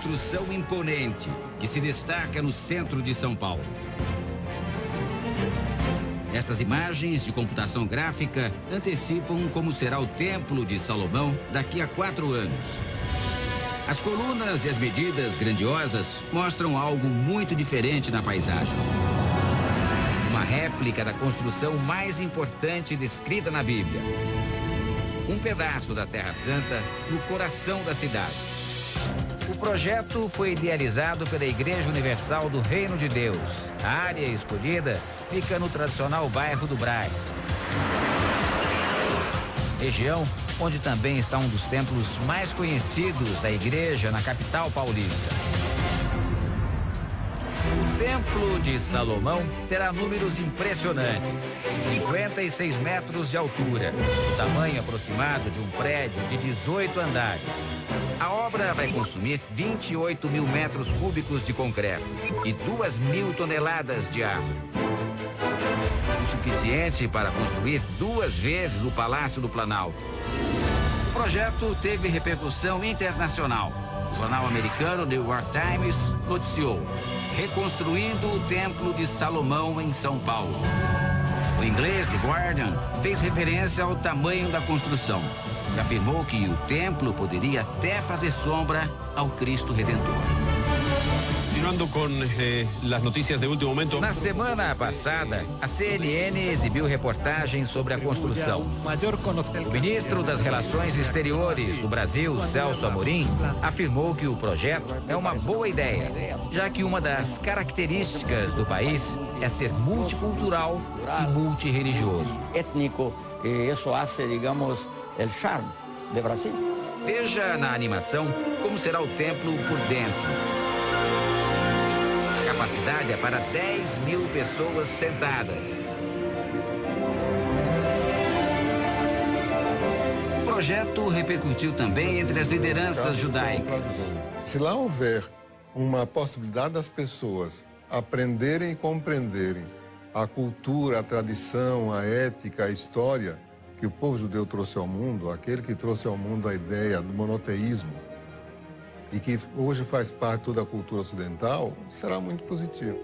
construção imponente que se destaca no centro de São Paulo. Estas imagens de computação gráfica antecipam como será o Templo de Salomão daqui a 4 anos. As colunas e as medidas grandiosas mostram algo muito diferente na paisagem. Uma réplica da construção mais importante descrita na Bíblia. Um pedaço da Terra Santa no coração da cidade. O projeto foi idealizado pela Igreja Universal do Reino de Deus. A área escolhida fica no tradicional bairro do Brás. Região onde também está um dos templos mais conhecidos da igreja na capital paulista. O Templo de Salomão terá números impressionantes. 56 metros de altura, o tamanho aproximado de um prédio de 18 andares. A obra vai consumir 28 mil metros cúbicos de concreto e 2.000 toneladas de aço. O suficiente para construir 2 vezes o Palácio do Planalto. O projeto teve repercussão internacional. O jornal americano New York Times noticiou: reconstruindo o Templo de Salomão em São Paulo. O inglês The Guardian fez referência ao tamanho da construção e afirmou que o templo poderia até fazer sombra ao Cristo Redentor. Continuando com as notícias de último momento. Na semana passada, a CNN exibiu reportagens sobre a construção. O ministro das Relações Exteriores do Brasil, Celso Amorim, afirmou que o projeto é uma boa ideia, já que uma das características do país é ser multicultural e multirreligioso. Étnico, isso hace, digamos, o charme do Brasil. Veja na animação como será o templo por dentro. A capacidade é para 10 mil pessoas sentadas. O projeto repercutiu também entre as lideranças judaicas. Se lá houver uma possibilidade das pessoas aprenderem e compreenderem a cultura, a tradição, a ética, a história que o povo judeu trouxe ao mundo, aquele que trouxe ao mundo a ideia do monoteísmo, e que hoje faz parte da cultura ocidental, será muito positivo.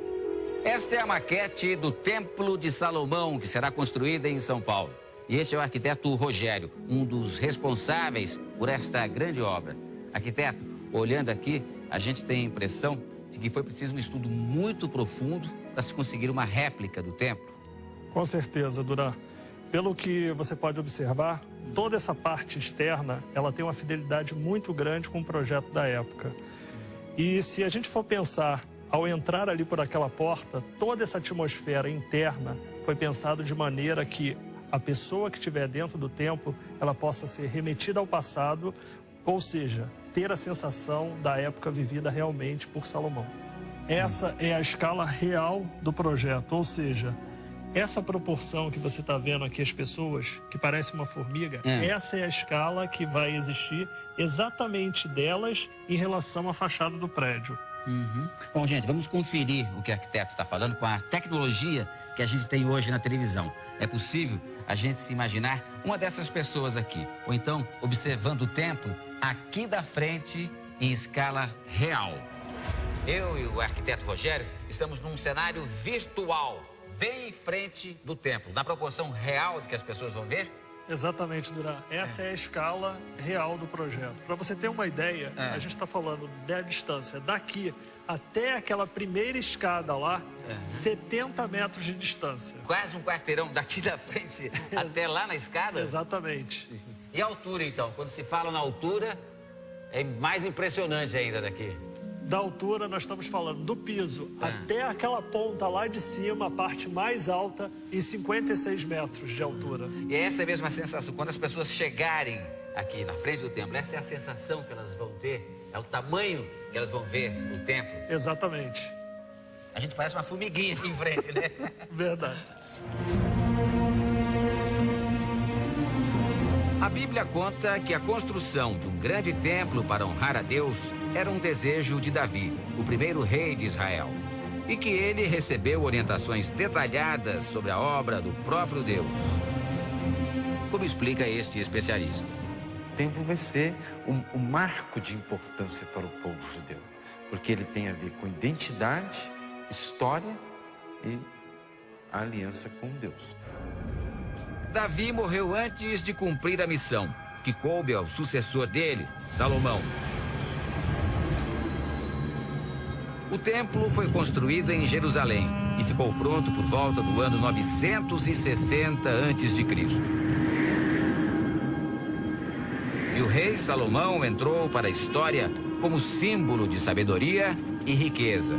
Esta é a maquete do Templo de Salomão, que será construída em São Paulo. E este é o arquiteto Rogério, um dos responsáveis por esta grande obra. Arquiteto, olhando aqui, a gente tem a impressão de que foi preciso um estudo muito profundo para se conseguir uma réplica do templo. Com certeza, Duran. Pelo que você pode observar, toda essa parte externa, ela tem uma fidelidade muito grande com o projeto da época. E se a gente for pensar, ao entrar ali por aquela porta, toda essa atmosfera interna foi pensada de maneira que a pessoa que estiver dentro do templo, ela possa ser remetida ao passado, ou seja, ter a sensação da época vivida realmente por Salomão. Essa é a escala real do projeto, ou seja, essa proporção que você está vendo aqui, as pessoas, que parece uma formiga, essa é a escala que vai existir exatamente delas em relação à fachada do prédio. Bom, gente, vamos conferir o que o arquiteto está falando com a tecnologia que a gente tem hoje na televisão. É possível a gente se imaginar uma dessas pessoas aqui, ou então observando o templo aqui da frente em escala real. Eu e o arquiteto Rogério estamos num cenário virtual, bem em frente do templo, na proporção real de que as pessoas vão ver? Exatamente, Duran. Essa é a escala real do projeto. Para você ter uma ideia, a gente está falando da distância daqui até aquela primeira escada lá, 70 metros de distância. Quase um quarteirão daqui da frente até lá na escada? Exatamente. E a altura, então? Quando se fala na altura, é mais impressionante ainda daqui. Da altura, nós estamos falando do piso até aquela ponta lá de cima, a parte mais alta, em 56 metros de altura. E essa é a mesma sensação, quando as pessoas chegarem aqui na frente do templo, essa é a sensação que elas vão ter, é o tamanho que elas vão ver no templo. Exatamente. A gente parece uma formiguinha aqui em frente, né? Verdade. A Bíblia conta que a construção de um grande templo para honrar a Deus era um desejo de Davi, o primeiro rei de Israel, e que ele recebeu orientações detalhadas sobre a obra do próprio Deus. Como explica este especialista? O templo vai ser um marco de importância para o povo judeu. porque ele tem a ver com identidade, história e a aliança com Deus. Davi morreu antes de cumprir a missão, que coube ao sucessor dele, Salomão. O templo foi construído em Jerusalém e ficou pronto por volta do ano 960 a.C. E o rei Salomão entrou para a história como símbolo de sabedoria e riqueza.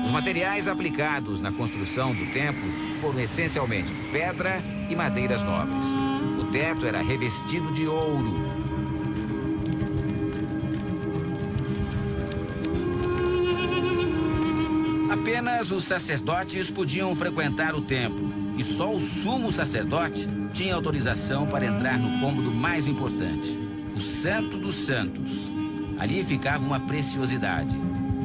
Os materiais aplicados na construção do templo foram essencialmente pedra e madeiras nobres. O teto era revestido de ouro. Apenas os sacerdotes podiam frequentar o templo e só o sumo sacerdote tinha autorização para entrar no cômodo mais importante, o Santo dos Santos. Ali ficava uma preciosidade,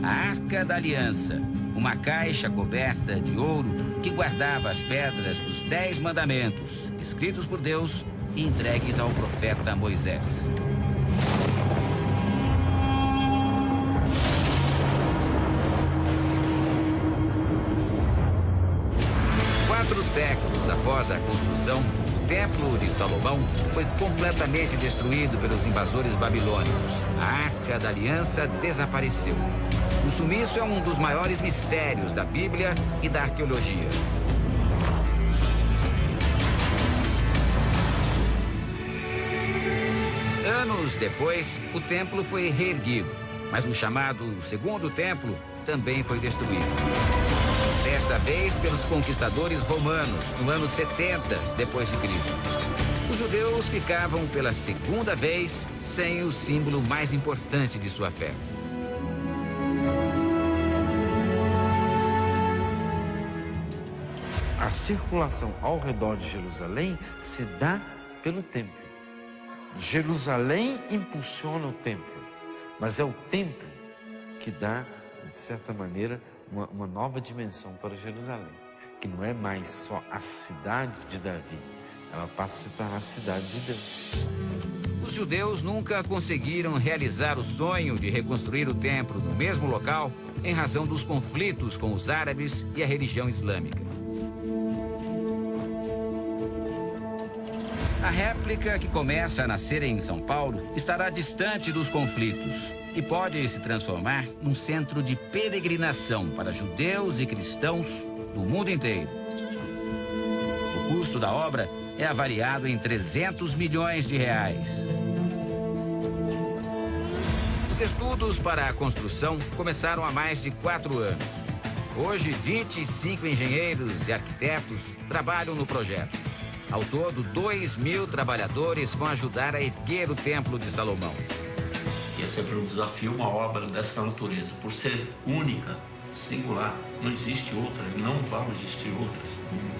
a Arca da Aliança, uma caixa coberta de ouro que guardava as pedras dos 10 mandamentos, escritos por Deus e entregues ao profeta Moisés. 4 séculos após a construção, o Templo de Salomão foi completamente destruído pelos invasores babilônicos. A Arca da Aliança desapareceu. O sumiço é um dos maiores mistérios da Bíblia e da arqueologia. Anos depois, o templo foi reerguido, mas o chamado Segundo Templo também foi destruído. Desta vez pelos conquistadores romanos, no ano 70 depois de Cristo. Os judeus ficavam pela segunda vez sem o símbolo mais importante de sua fé. A circulação ao redor de Jerusalém se dá pelo templo. Jerusalém impulsiona o templo, mas é o templo que dá, de certa maneira, uma nova dimensão para Jerusalém, que não é mais só a cidade de Davi, ela passa a se tornar a cidade de Deus. Os judeus nunca conseguiram realizar o sonho de reconstruir o templo no mesmo local em razão dos conflitos com os árabes e a religião islâmica. A réplica que começa a nascer em São Paulo estará distante dos conflitos e pode se transformar num centro de peregrinação para judeus e cristãos do mundo inteiro. O custo da obra é avaliado em 300 milhões de reais. Os estudos para a construção começaram há mais de 4 anos. Hoje, 25 engenheiros e arquitetos trabalham no projeto. Ao todo, 2.000 trabalhadores vão ajudar a erguer o Templo de Salomão. E é sempre um desafio, uma obra dessa natureza. Por ser única, singular, não existe outra, não vão existir outras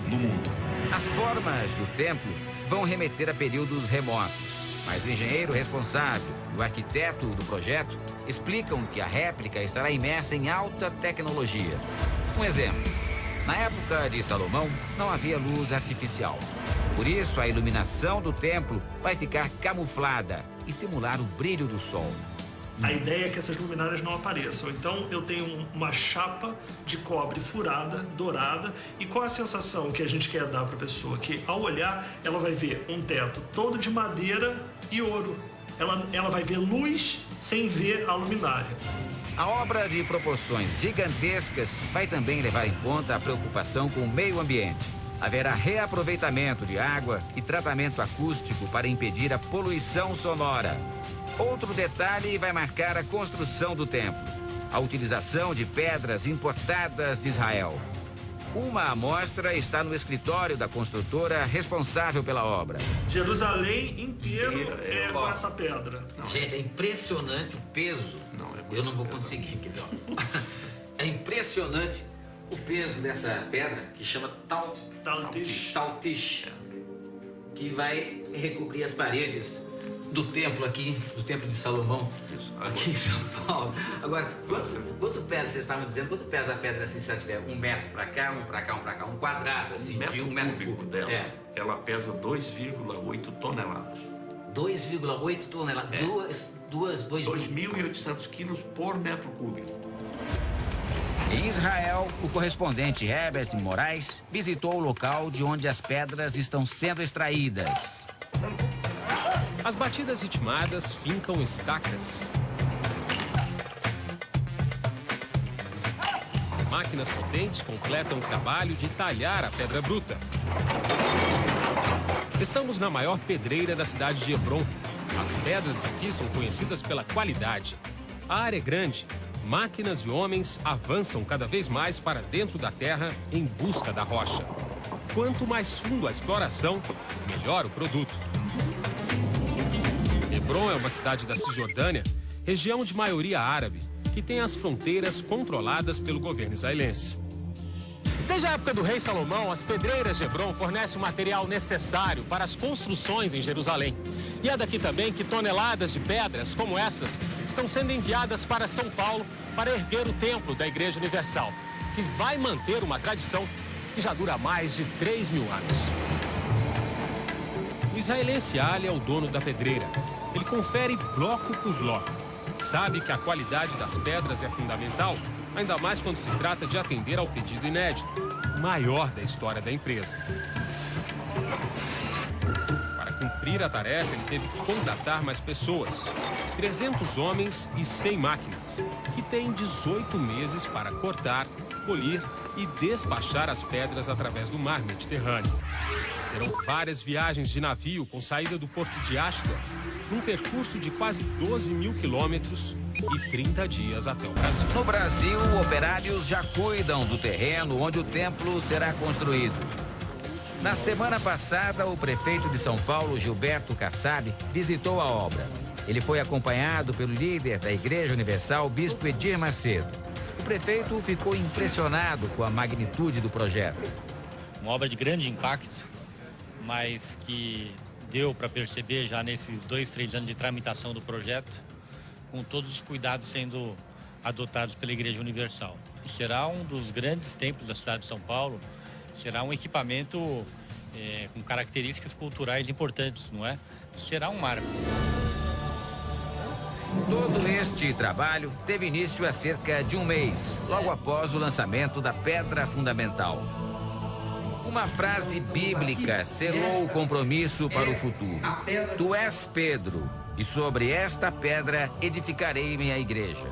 no mundo. As formas do templo vão remeter a períodos remotos, mas o engenheiro responsável e o arquiteto do projeto explicam que a réplica estará imersa em alta tecnologia. Um exemplo. Na época de Salomão, não havia luz artificial. Por isso, a iluminação do templo vai ficar camuflada e simular o brilho do sol. A ideia é que essas luminárias não apareçam. Então, eu tenho uma chapa de cobre furada, dourada. E qual a sensação que a gente quer dar para a pessoa? Que, ao olhar, ela vai ver um teto todo de madeira e ouro. Ela vai ver luz sem ver a luminária. A obra de proporções gigantescas vai também levar em conta a preocupação com o meio ambiente. Haverá reaproveitamento de água e tratamento acústico para impedir a poluição sonora. Outro detalhe vai marcar a construção do templo: a utilização de pedras importadas de Israel. Uma amostra está no escritório da construtora responsável pela obra. Jerusalém inteiro é com essa pedra. Gente, é impressionante o peso. Eu não vou conseguir. É impressionante o peso dessa pedra que chama Taltish, que vai recobrir as paredes do templo aqui, do templo de Salomão, aqui em São Paulo. Agora, quanto pesa, vocês estavam dizendo, quanto pesa a pedra assim, se ela tiver 1 metro pra cá, 1 pra cá, 1 pra cá, um quadrado assim, de 1 metro cúbico dela, ela pesa 2,8 toneladas. 2,8 toneladas. 2.800 quilos por metro cúbico. Em Israel, o correspondente Herbert Moraes visitou o local de onde as pedras estão sendo extraídas. As batidas ritmadas fincam estacas. Máquinas potentes completam o trabalho de talhar a pedra bruta. Estamos na maior pedreira da cidade de Hebron. As pedras daqui são conhecidas pela qualidade. A área é grande. Máquinas e homens avançam cada vez mais para dentro da terra em busca da rocha. Quanto mais fundo a exploração, melhor o produto. Hebron é uma cidade da Cisjordânia, região de maioria árabe, que tem as fronteiras controladas pelo governo israelense. Desde a época do rei Salomão, as pedreiras de Hebron fornecem o material necessário para as construções em Jerusalém. E é daqui também que toneladas de pedras como essas estão sendo enviadas para São Paulo para erguer o templo da Igreja Universal, que vai manter uma tradição que já dura mais de 3.000 anos. O israelense Ali é o dono da pedreira. Ele confere bloco por bloco. Sabe que a qualidade das pedras é fundamental, ainda mais quando se trata de atender ao pedido inédito, o maior da história da empresa. Para cumprir a tarefa, ele teve que contratar mais pessoas, 300 homens e 100 máquinas, que têm 18 meses para cortar, polir e despachar as pedras através do mar Mediterrâneo. Serão várias viagens de navio com saída do porto de Ashdod, num percurso de quase 12.000 quilômetros e 30 dias até o Brasil. No Brasil, operários já cuidam do terreno onde o templo será construído. Na semana passada, o prefeito de São Paulo, Gilberto Kassab, visitou a obra. Ele foi acompanhado pelo líder da Igreja Universal, Bispo Edir Macedo. O prefeito ficou impressionado com a magnitude do projeto. Uma obra de grande impacto, mas que deu para perceber já nesses 2, 3 anos de tramitação do projeto, com todos os cuidados sendo adotados pela Igreja Universal. Será um dos grandes templos da cidade de São Paulo, será um equipamento com características culturais importantes, não é? Será um marco. Todo este trabalho teve início há cerca de um mês, logo após o lançamento da pedra fundamental. Uma frase bíblica selou o compromisso para o futuro. Tu és Pedro, e sobre esta pedra edificarei minha igreja.